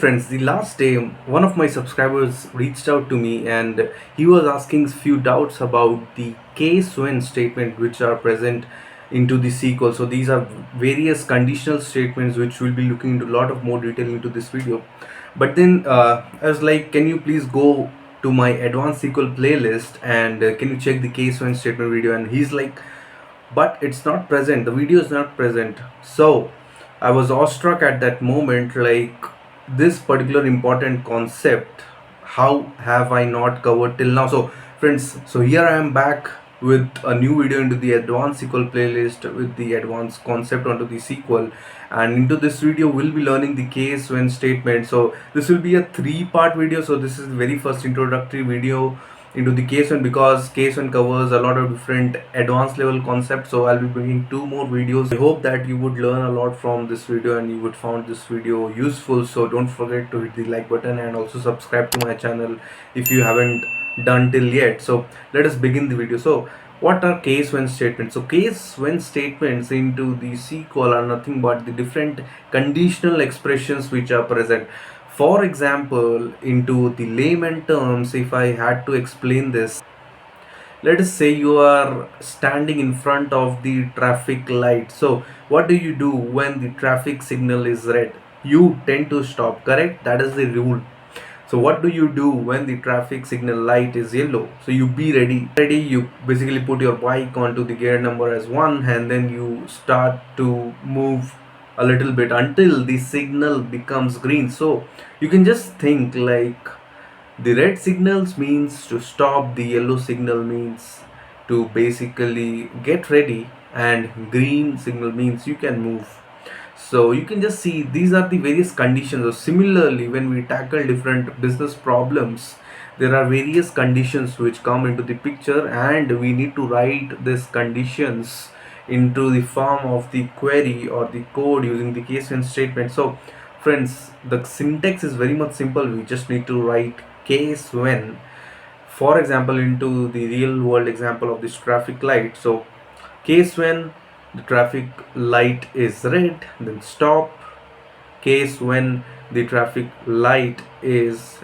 Friends, the last day one of my subscribers reached out to me and he was asking few doubts about the case when statement which are present into the SQL. So these are various conditional statements which we'll be looking into a lot of more detail into this video. But then I was like, can you please go to my advanced SQL playlist and can you check the case when statement video? And he's like, but it's not present, the video is not present. So I was awestruck at that moment, like, this particular important concept, how have I not covered till now? So friends, so here I am back with a new video into the advanced SQL playlist with the advanced concept onto the SQL, and into this video we'll be learning the case when statement. So this will be a 3-part video. So this is the very first introductory video into the case one, because case one covers a lot of different advanced level concepts. So I'll be bringing 2 more videos. I hope that you would learn a lot from this video and you would find this video useful. So don't forget to hit the like button and also subscribe to my channel if you haven't done till yet. So let us begin the video. So what are case when statements? So case when statements into the SQL are nothing but the different conditional expressions which are present. For example, into the layman terms, if I had to explain this, let us say you are standing in front of the traffic light. So what do you do when the traffic signal is red? You tend to stop, correct? That is the rule. So what do you do when the traffic signal light is yellow? So you be ready, you basically put your bike onto the gear number as 1 and then you start to move a little bit until the signal becomes green. So you can just think like, the red signals means to stop, the yellow signal means to basically get ready, and green signal means you can move. So you can just see these are the various conditions. So similarly, when we tackle different business problems, there are various conditions which come into the picture, and we need to write these conditions into the form of the query or the code using the case when statement. So friends, the syntax is very much simple. We just need to write case when, for example, into the real world example of this traffic light. So case when the traffic light is red, then stop. Case when the traffic light is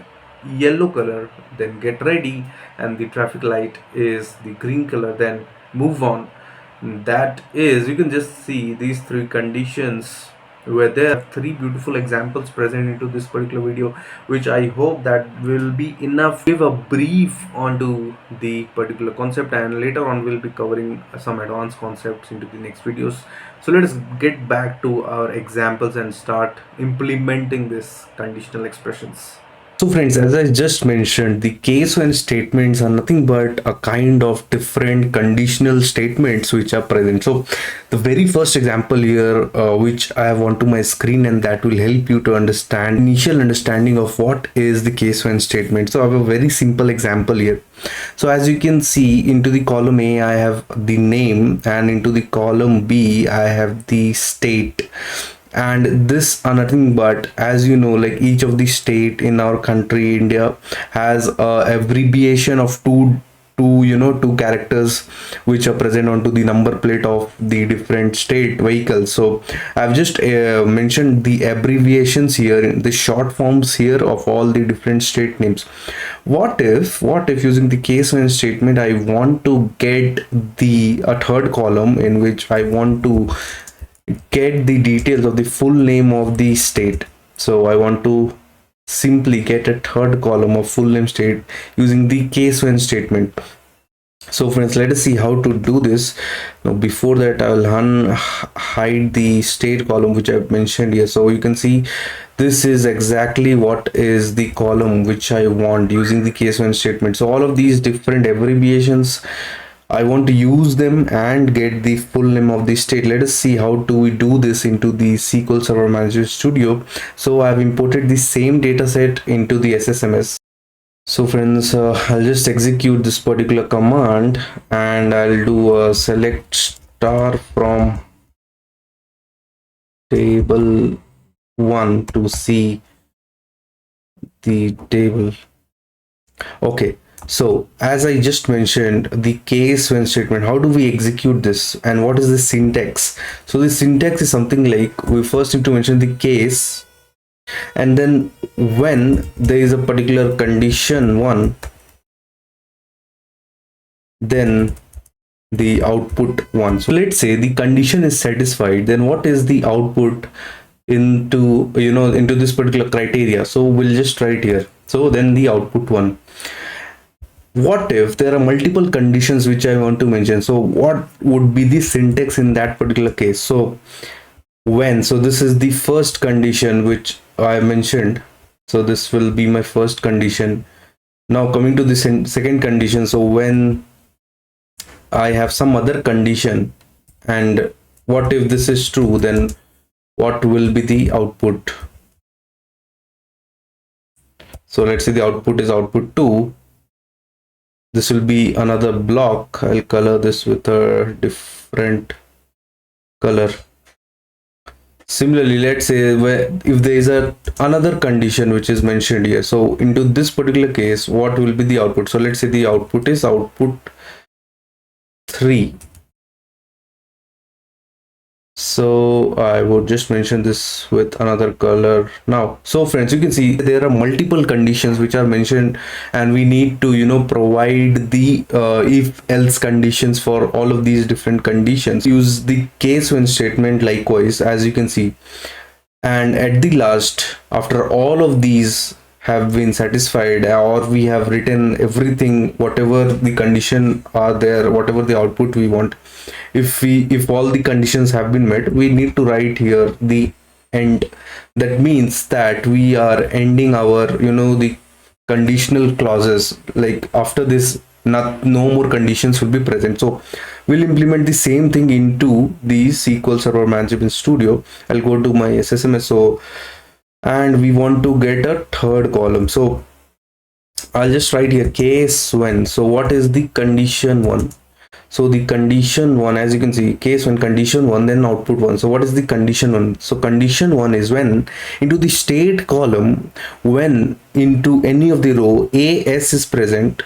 yellow color, then get ready, and the traffic light is the green color, then move on. That is, you can just see these 3 conditions where there are 3 beautiful examples present into this particular video, which I hope that will be enough to give a brief onto the particular concept, and later on we'll be covering some advanced concepts into the next videos. So let us get back to our examples and start implementing this conditional expressions. So friends, as I just mentioned, the case when statements are nothing but a kind of different conditional statements which are present. So the very first example here, which I have onto my screen, and that will help you to understand initial understanding of what is the case when statement. So I have a very simple example here. So as you can see, into the column A I have the name, and into the column B I have the state. And this are nothing but, as you know, like each of the state in our country India has a abbreviation of two characters which are present onto the number plate of the different state vehicles. So I've just mentioned the abbreviations here, the short forms here of all the different state names. What if using the case when statement I want to get a third column in which I want to get the details of the full name of the state? So I want to simply get a third column of full name state using the case when statement. So friends, let us see how to do this. Now before that, I will hide the state column which I've mentioned here. So you can see this is exactly what is the column which I want using the case when statement. So all of these different abbreviations, I want to use them and get the full name of the state. Let us see how do we do this into the SQL Server Manager Studio. So I have imported the same data set into the SSMS. So friends, I'll just execute this particular command and I'll do a select star from table 1 to see the table. Okay. So as I just mentioned, the case when statement, how do we execute this and what is the syntax? So the syntax is something like, we first need to mention the case and then when there is a particular condition 1, then the output 1. So let's say the condition is satisfied, then what is the output into, into this particular criteria? So we'll just write here, so then the output 1. What if there are multiple conditions which I want to mention? So what would be the syntax in that particular case? So when, so this is the first condition which I mentioned, so this will be my first condition. Now coming to the second condition, so when I have some other condition, and what if this is true, then what will be the output? So let's say the output is output 2. This will be another block. I'll color this with a different color. Similarly, let's say if there is another condition which is mentioned here, so into this particular case, what will be the output? So let's say the output is output 3. So I would just mention this with another color now. So friends, you can see there are multiple conditions which are mentioned, and we need to provide the if else conditions for all of these different conditions. Use the case when statement likewise, as you can see, and at the last, after all of these have been satisfied, or we have written everything, whatever the condition are there, whatever the output we want, if all the conditions have been met, we need to write here the end. That means that we are ending our the conditional clauses, like after this no more conditions will be present. So we'll implement the same thing into the SQL Server Management Studio. I'll go to my SSMS, and we want to get a third column, so I'll just write here case when. So what is the condition 1? So the condition 1, as you can see, case when condition 1, then output 1. So what is the condition 1? So condition 1 is when into the state column, when into any of the row AS is present,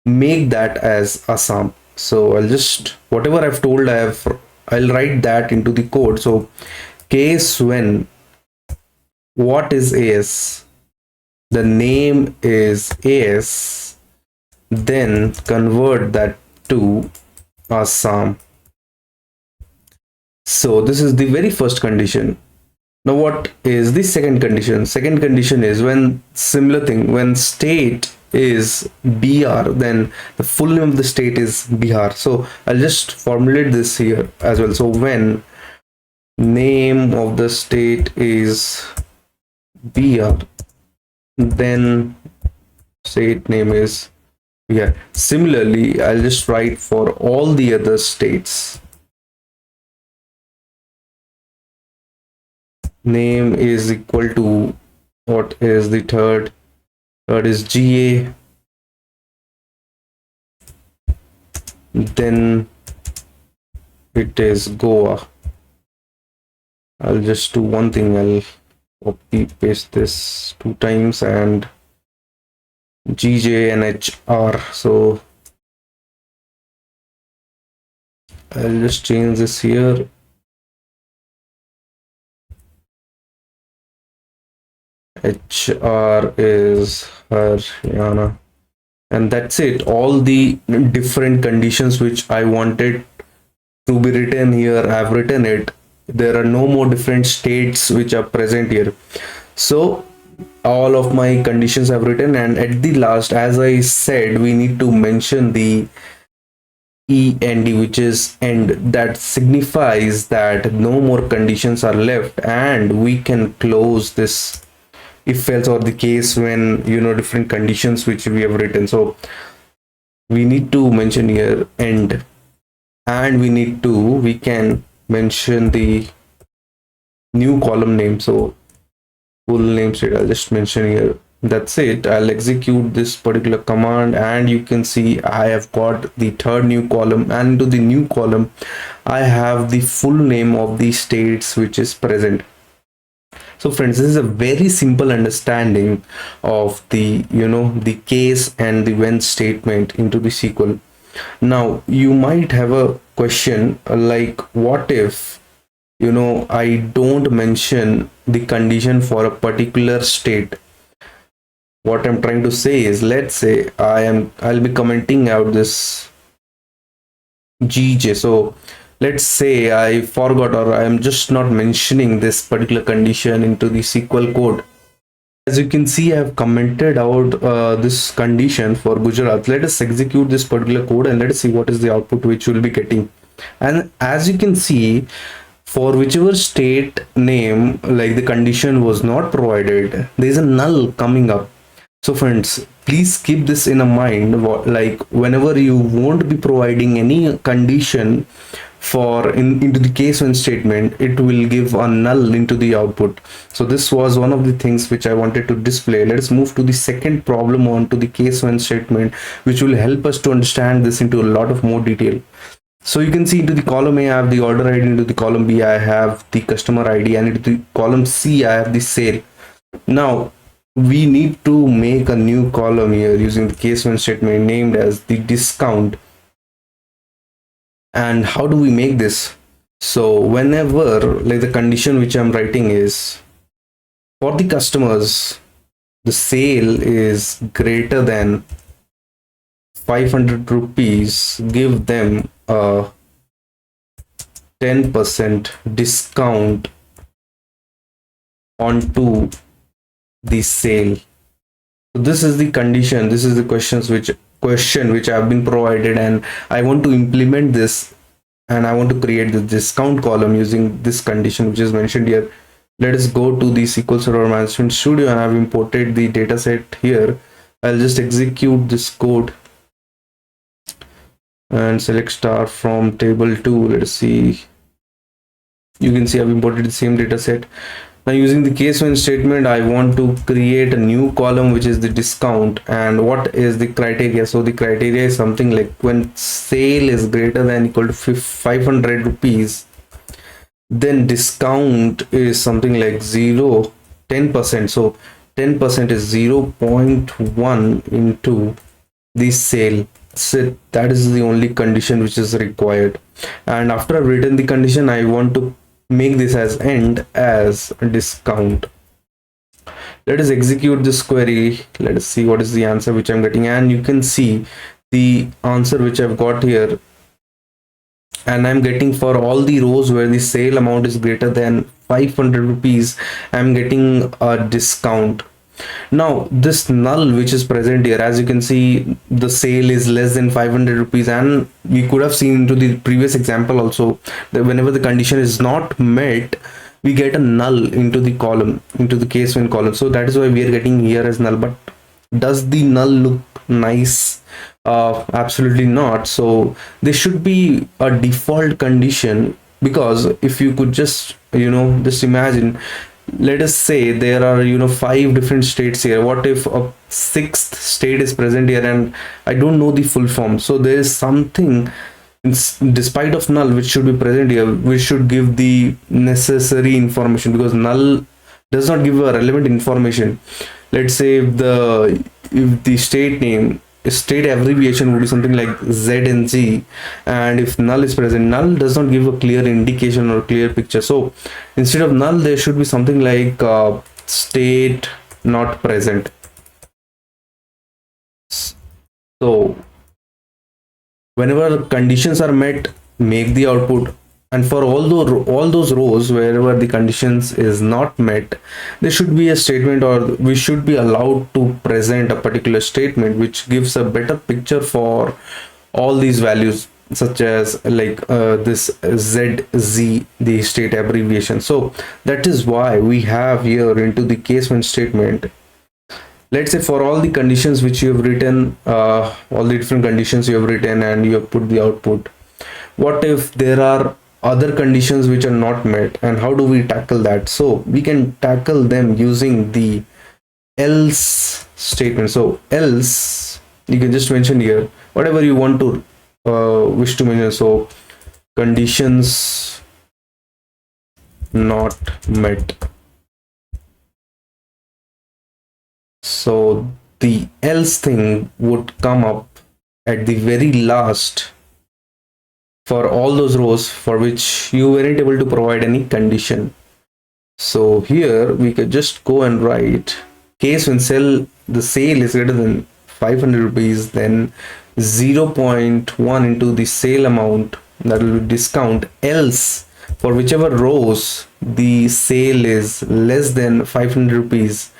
make that as Assam. So I'll just, whatever I've told, I'll write that into the code. So case when, what is AS? The name is AS, then convert that to Assam. So this is the very first condition. Now what is the second condition? Second condition is when, similar thing, when state is BR, then the full name of the state is Bihar. So I'll just formulate this here as well. So when name of the state is BR, then state name is Bihar. Similarly, I'll just write for all the other states. Name is equal to, what is the third? Third is GA. Then it is Goa. I'll just do one thing. I'll copy paste this 2 times, and GJ and HR. So I'll just change this here. HR is Haryana, and that's it. All the different conditions which I wanted to be written here, I've written it. There are no more different states which are present here. So all of my conditions I've written, and at the last, as I said, we need to mention the END, which is end. That signifies that no more conditions are left, and we can close this if else, or the case when different conditions which we have written. So we need to mention here end, and we can mention the new column name. So full name state, I'll just mention here. That's it. I'll execute this particular command, and you can see I have got the third new column, and to the new column I have the full name of the states which is present. So friends, this is a very simple understanding of the the case and the when statement into the SQL. Now you might have a question like, what if I don't mention the condition for a particular state. What I'm trying to say is, let's say I'll be commenting out this GJ. So let's say I forgot, or I am just not mentioning this particular condition into the SQL code. As you can see, I have commented out this condition for Gujarat. Let us execute this particular code and let us see what is the output which we'll be getting. And as you can see, for whichever state name, like the condition was not provided, there is a null coming up. So friends, please keep this in a mind. Like whenever you won't be providing any condition for into the case when statement, it will give a null into the output. So this was one of the things which I wanted to display. Let's move to the second problem on to the case when statement, which will help us to understand this into a lot of more detail. So you can see into the column A I have the order ID, into the column B I have the customer ID, and into the column C I have the sale. Now we need to make a new column here using the case when statement named as the discount. And how do we make this? So whenever, like, the condition which I'm writing is, for the customers, the sale is greater than 500 rupees, give them a 10% discount onto the sale. So this is the condition, this is the question which I've been provided, and I want to implement this, and I want to create the discount column using this condition which is mentioned here. Let us go to the SQL Server Management Studio, and I've imported the dataset here. I'll just execute this code and select star from table 2. Let's see. You can see I've imported the same dataset. Now using the case when statement, I want to create a new column which is the discount. And what is the criteria? So the criteria is something like when sale is greater than equal to 500 rupees, then discount is something like 10%. So 10% is 0.1 into the sale. So that is the only condition which is required. And after I've written the condition, I want to make this as end as discount. Let us execute this query. Let us see what is the answer which I'm getting, and you can see the answer which I've got here, and I'm getting for all the rows where the sale amount is greater than 500 rupees, I'm getting a discount. Now this null which is present here, as you can see, the sale is less than 500 rupees, and we could have seen into the previous example also that whenever the condition is not met, we get a null into the column, into the case when column. So that is why we are getting here as null. But does the null look nice? Absolutely not. So there should be a default condition, because if you could just just imagine, let us say there are 5 different states here. What if a 6th state is present here and I don't know the full form? So there is something despite of null which should be present here, which should give the necessary information, because null does not give a relevant information. Let's say if the state abbreviation would be something like Z and Z, and if null is present, null does not give a clear indication or clear picture. So instead of null, there should be something like state not present. So whenever conditions are met, make the output. And for all those rows wherever the conditions is not met, there should be a statement, or we should be allowed to present a particular statement which gives a better picture for all these values, such as like this ZZ, the state abbreviation. So that is why we have here into the case when statement, let's say for all the conditions which you have written, all the different conditions you have written and you have put the output, what if there are other conditions which are not met, and how do we tackle that? So we can tackle them using the else statement. So else, you can just mention here whatever you want to wish to mention. So conditions not met. So the else thing would come up at the very last for all those rows for which you weren't able to provide any condition. So here we could just go and write case when the sale is greater than 500 rupees, then 0.1 into the sale amount, that will be discount, else for whichever rows the sale is less than 500 rupees,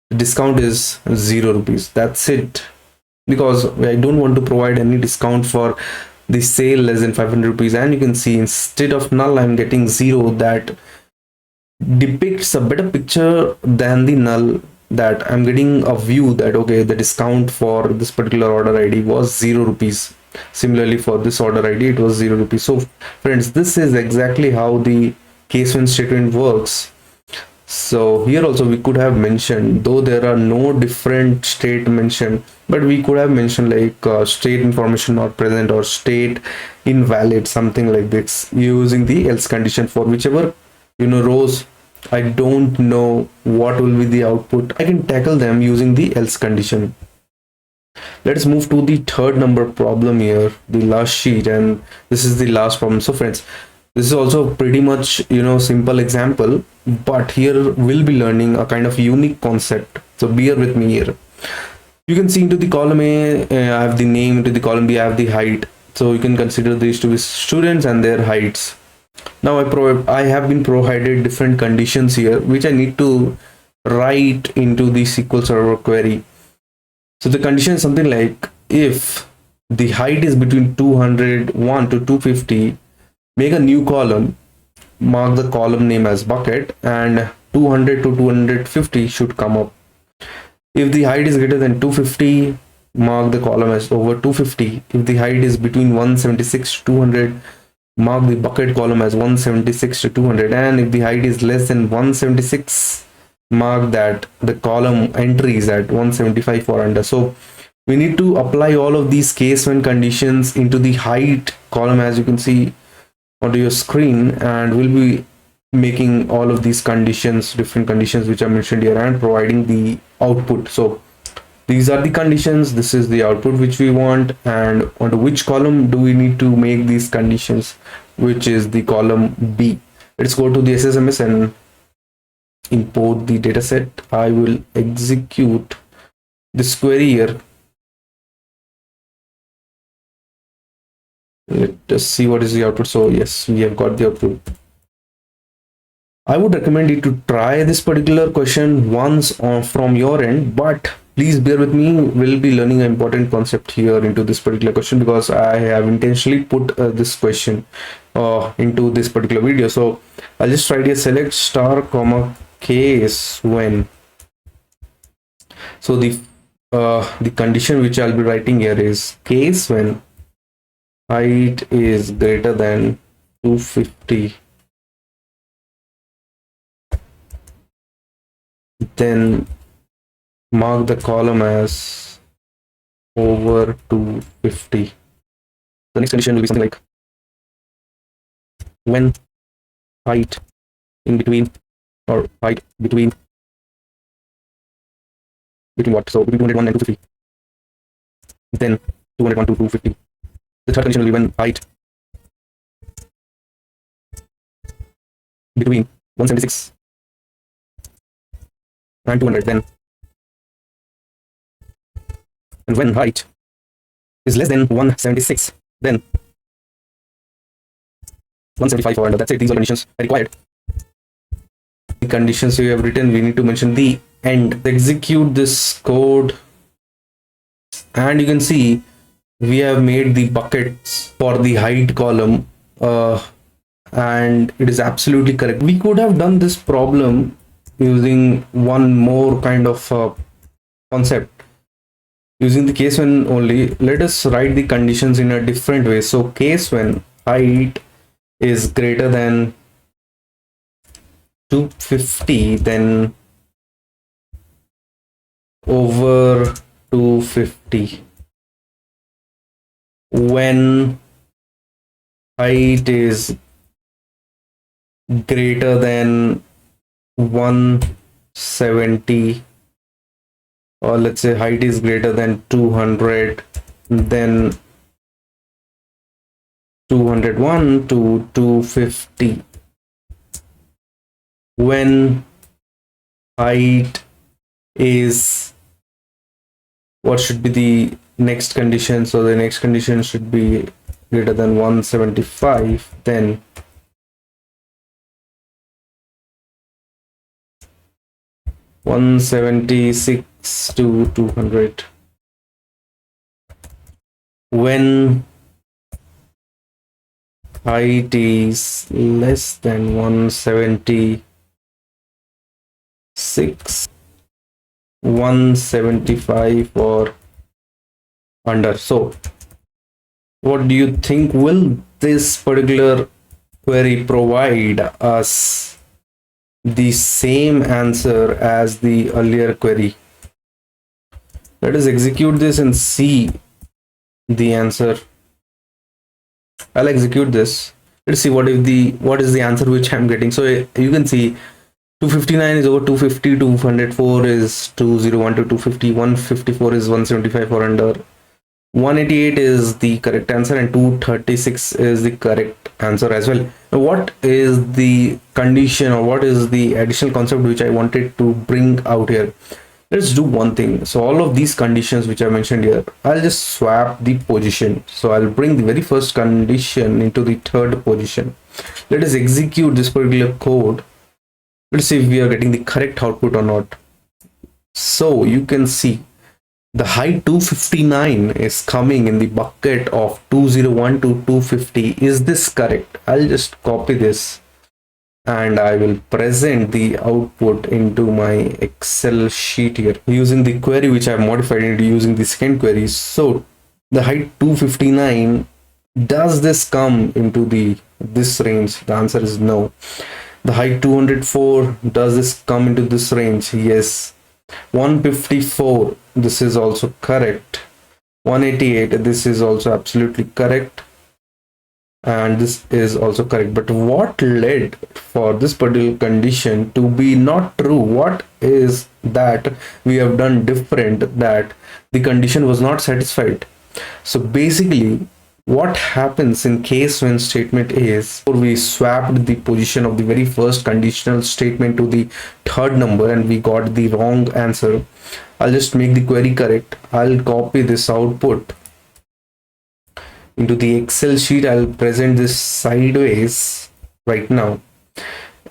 the discount is 0 rupees. That's it, because I don't want to provide any discount for the sale less than 500 rupees. And you can see instead of null I'm getting 0. That depicts a better picture than the null, that I'm getting a view that okay, the discount for this particular order ID was 0 rupees. Similarly for this order ID it was 0 rupees. So friends, this is exactly how the case when statement works. So here also we could have mentioned, though there are no different state mentioned, but we could have mentioned like state information not present or state invalid, something like this, using the else condition for whichever rows I don't know what will be the output. I can tackle them using the else condition. Let's move to the third number problem here, the last sheet, and this is the last problem. So friends, this is also pretty much simple example, but here we'll be learning a kind of unique concept, so bear with me here. You can see into the column A, I have the name, into the column B I have the height, so you can consider these to be students and their heights. Now I have been provided different conditions here which I need to write into the SQL Server query. So the condition is something like, if the height is between 201 to 250, make a new column, mark the column name as bucket, and 200 to 250 should come up. If the height is greater than 250, mark the column as over 250. If the height is between 176 to 200, mark the bucket column as 176 to 200. And if the height is less than 176, mark that the column entries at 175 or under. So we need to apply all of these case when conditions into the height column, as you can see onto your screen, and we'll be making all of these conditions, different conditions which are mentioned here, and providing the output. So these are the conditions, this is the output which we want, and onto which column do we need to make these conditions, which is the column B. Let's go to the SSMS and import the dataset. I will execute this query here. Let us see what is the output. So yes, we have got the output. I would recommend you to try this particular question once from your end, but please bear with me. We'll be learning an important concept here into this particular question, because I have intentionally put this question into this particular video. So I'll just write here select star comma case when. So the condition which I'll be writing here is case when height is greater than 250, then mark the column as over 250. The next condition will be something like when height in between, or height between what? So between 201 and 250, then 201 to 250. The third condition will be when height between 176 and 200, then and when height is less than 176, then 175 or under. That's it. These are conditions required. The conditions we have written, we need to mention the end. Execute this code, and you can see we have made the buckets for the height column, and it is absolutely correct. We could have done this problem using one more kind of concept, using the case when only. Let us write the conditions in a different way. So case when height is greater than 250, then over 250. When height is greater than 170, or let's say height is greater than 200, then 201 to 250 when height is, what should be the next condition? So the next condition should be greater than 175, then (176 to 200). When height is less than 176, 175 or under. So what do you think? Will this particular query provide us the same answer as the earlier query? Let us execute this and see the answer. I'll execute this. Let's see what is the answer which I'm getting. So you can see 259 is over 250, 204 is 201 to 250, 154 is 175 or under, 188 is the correct answer, and 236 is the correct answer as well. Now, what is the condition, or what is the additional concept which I wanted to bring out here? Let's do one thing. So all of these conditions which I mentioned here, I'll just swap the position. So I'll bring the very first condition into the third position. Let us execute this particular code. Let's see if we are getting the correct output or not. So you can see the height 259 is coming in the bucket of 201 to 250. Is this correct? I'll just copy this and I will present the output into my Excel sheet here using the query which I've modified into using the second query. So the height 259, does this come into this range? The answer is no. The height 204, does this come into this range? Yes. 154, this is also correct. 188, this is also absolutely correct, and this is also correct. But what led for this particular condition to be not true? What is that we have done different that the condition was not satisfied? So basically what happens in case when statement is, we swapped the position of the very first conditional statement to the third number and we got the wrong answer. I'll just make the query correct. I'll copy this output into the Excel sheet. I'll present this sideways right now.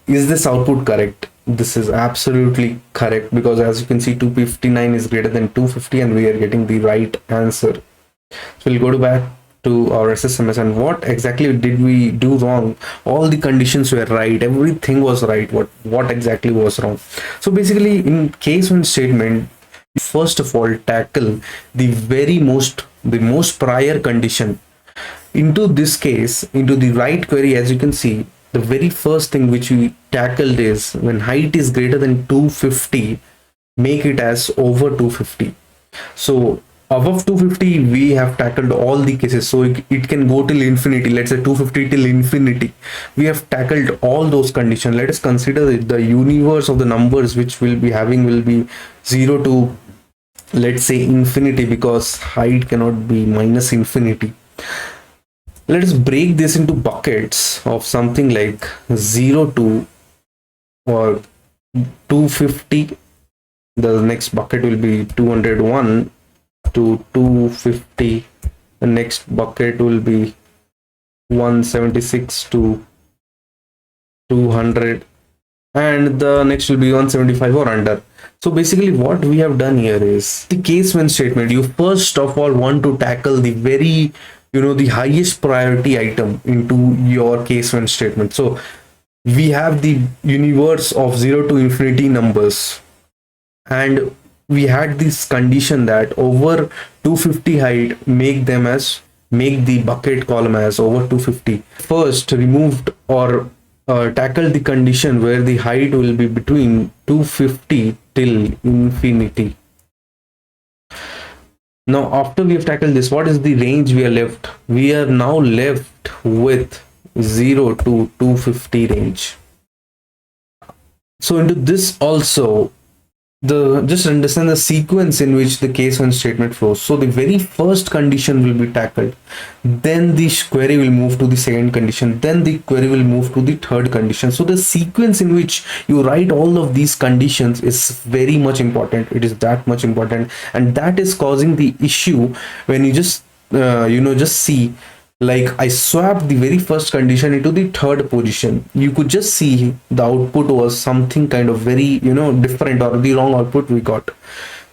Is this output correct? This is absolutely correct, because as you can see 259 is greater than 250 and we are getting the right answer. So we'll go back to our SSMS, and what exactly did we do wrong? All the conditions were right, everything was right. What exactly was wrong? So basically in case when statement, first of all tackle the most prior condition. Into this case, into the right query, as you can see, the very first thing which we tackled is when height is greater than 250, make it as over 250. So above 250 we have tackled all the cases, so it can go till infinity. Let's say 250 till infinity, we have tackled all those conditions. Let us consider the universe of the numbers which will be having will be 0 to, let's say, infinity, because height cannot be minus infinity. Let us break this into buckets of something like 0 to or 250. The next bucket will be 201 to 250. The next bucket will be 176 to 200, and the next will be 175 or under. So basically what we have done here is the case when statement. You first of all want to tackle the very, the highest priority item into your case when statement. So we have the universe of 0 to infinity numbers, and we had this condition that over 250 height, make the bucket column as over 250. First removed or tackle the condition where the height will be between 250 till infinity. Now after we have tackled this, what is the range we are left? We are now left with 0 to 250 range. So into this also the just understand the sequence in which the case one statement flows. So the very first condition will be tackled, then the query will move to the second condition, then the query will move to the third condition. So the sequence in which you write all of these conditions is very much important. It is that much important, and that is causing the issue when you just just see, like I swapped the very first condition into the third position. You could just see the output was something kind of very different, or the wrong output we got.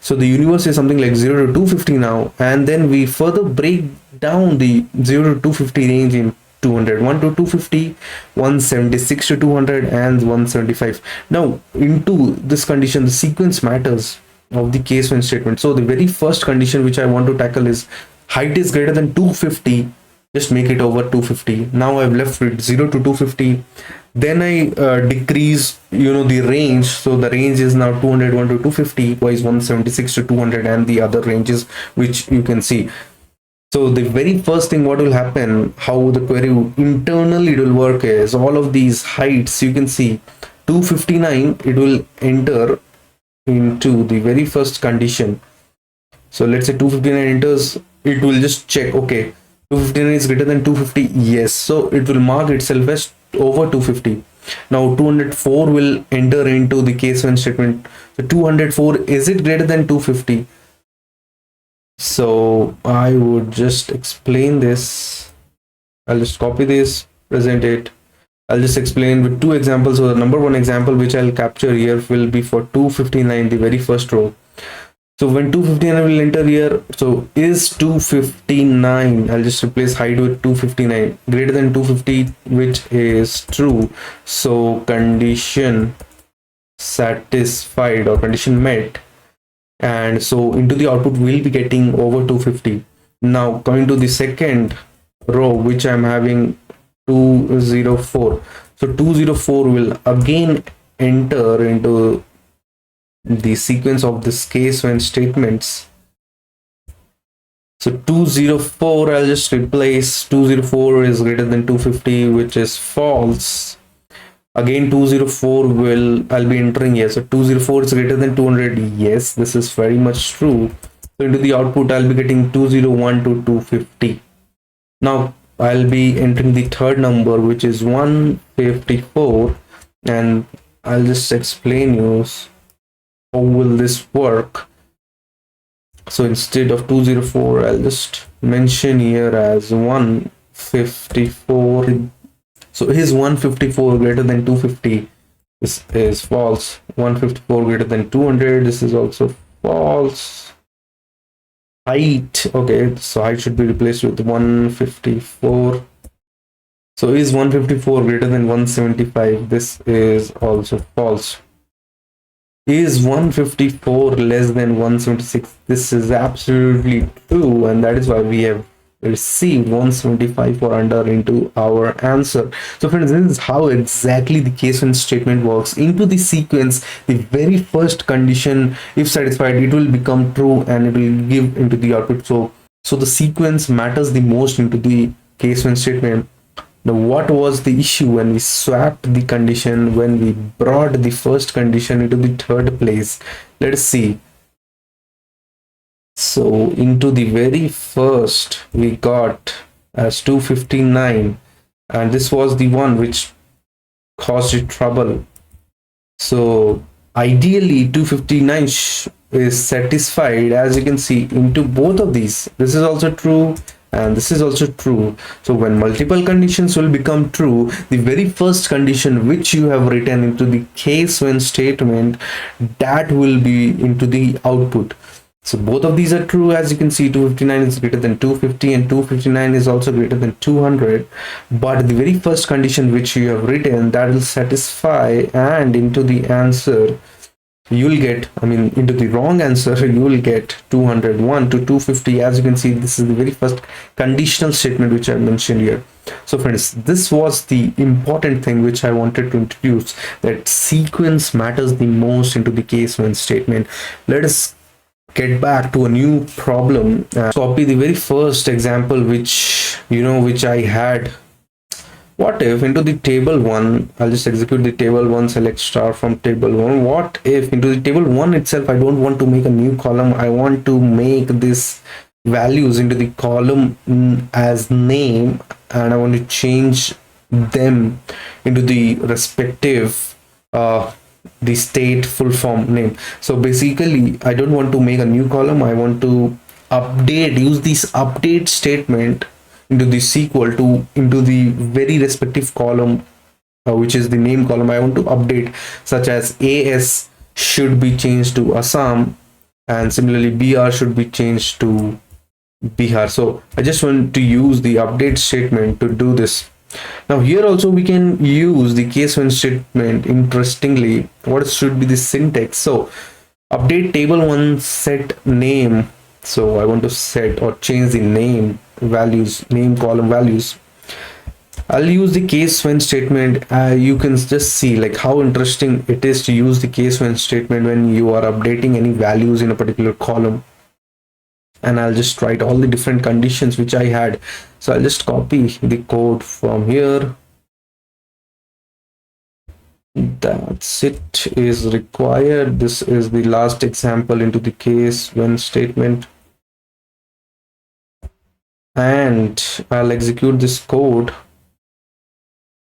So the universe is something like 0 to 250 now, and then we further break down the 0 to 250 range in 200, 1 to 250, 176 to 200, and 175. Now into this condition, the sequence matters of the case when statement. So the very first condition which I want to tackle is height is greater than 250. Just make it over 250. Now I've left with 0 to 250. Then I decrease the range. So the range is now 201 to 250, wise 176 to 200, and the other ranges which you can see. So the very first thing what will happen, how the query internally it will work, is all of these heights you can see 259, it will enter into the very first condition. So let's say 259 enters, it will just check, okay, 259 is greater than 250, yes, so it will mark itself as over 250. Now 204 will enter into the case when statement. So 204, is it greater than 250? So I would just explain this. I'll just copy this, present it. I'll just explain with two examples. So the number one example which I'll capture here will be for 259, the very first row. So when 259 will enter here, so is 259, I'll just replace height with 259, greater than 250, which is true. So condition satisfied or condition met. And so into the output we'll be getting over 250. Now coming to the second row, which I'm having 204. So 204 will again enter into the sequence of this case when statements. So 204, I'll just replace 204 is greater than 250, which is false. Again 204 will, I'll be entering here. So 204 is greater than 200, yes, this is very much true. So into the output I'll be getting 201 to 250. Now I'll be entering the third number, which is 154, and I'll just explain you how will this work. So instead of 204, I'll just mention here as 154. So is 154 greater than 250? This is false. 154 greater than 200, this is also false. Height, okay, so height should be replaced with 154. So is 154 greater than 175? This is also false. Is 154 less than 176? This is absolutely true, and that is why we have received 175 or under into our answer. So friends, this is how exactly the case when statement works. Into the sequence, the very first condition, if satisfied, it will become true and it will give into the output. So the sequence matters the most into the case when statement. Now what was the issue when we swapped the condition, when we brought the first condition into the third place? Let us see. So into the very first we got as 259, and this was the one which caused it trouble. So ideally 259 is satisfied, as you can see, into both of these. This is also true and this is also true. So when multiple conditions will become true, the very first condition which you have written into the case when statement, that will be into the output. So both of these are true, as you can see. 259 is greater than 250 and 259 is also greater than 200, but the very first condition which you have written, that will satisfy, and into the answer you will get, into the wrong answer you will get 201 to 250. As you can see, this is the very first conditional statement which I mentioned here. So friends, this was the important thing which I wanted to introduce, that sequence matters the most into the case when statement. Let us get back to a new problem. Copy the very first example which I had What if into the table one, I'll just execute the table one, select star from table one. What if into the table one itself, I don't want to make a new column. I want to make this values into the column as name, and I want to change them into the respective the state full form name. So basically, I don't want to make a new column. I want to use this update statement into the SQL to into the very respective column, which is the name column. I want to update, such as AS should be changed to Assam, and similarly BR should be changed to Bihar. So I just want to use the update statement to do this. Now here also we can use the case when statement. Interestingly, what should be the syntax? So update table one set name. So I want to set or change the name values, name column values. I'll use the case when statement. You can just see like how interesting it is to use the case when statement when you are updating any values in a particular column. And I'll just write all the different conditions which I had. So I'll just copy the code from here. That's it is required. This is the last example into the case when statement, and I'll execute this code.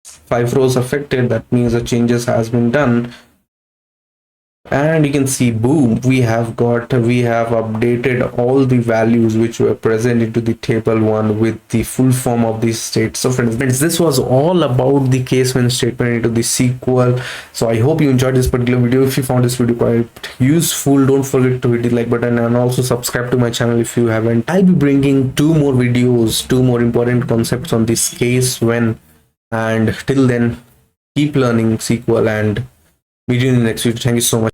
5 rows affected, that means the changes has been done, and you can see, boom, we have updated all the values which were present into the table one with the full form of this state. So friends, this was all about the case when statement into the SQL. So I hope you enjoyed this particular video. If you found this video quite useful, don't forget to hit the like button and also subscribe to my channel if you haven't. I'll be bringing 2 more videos, 2 more important concepts on this case when, and till then, keep learning SQL and meet you in the next video. Thank you so much.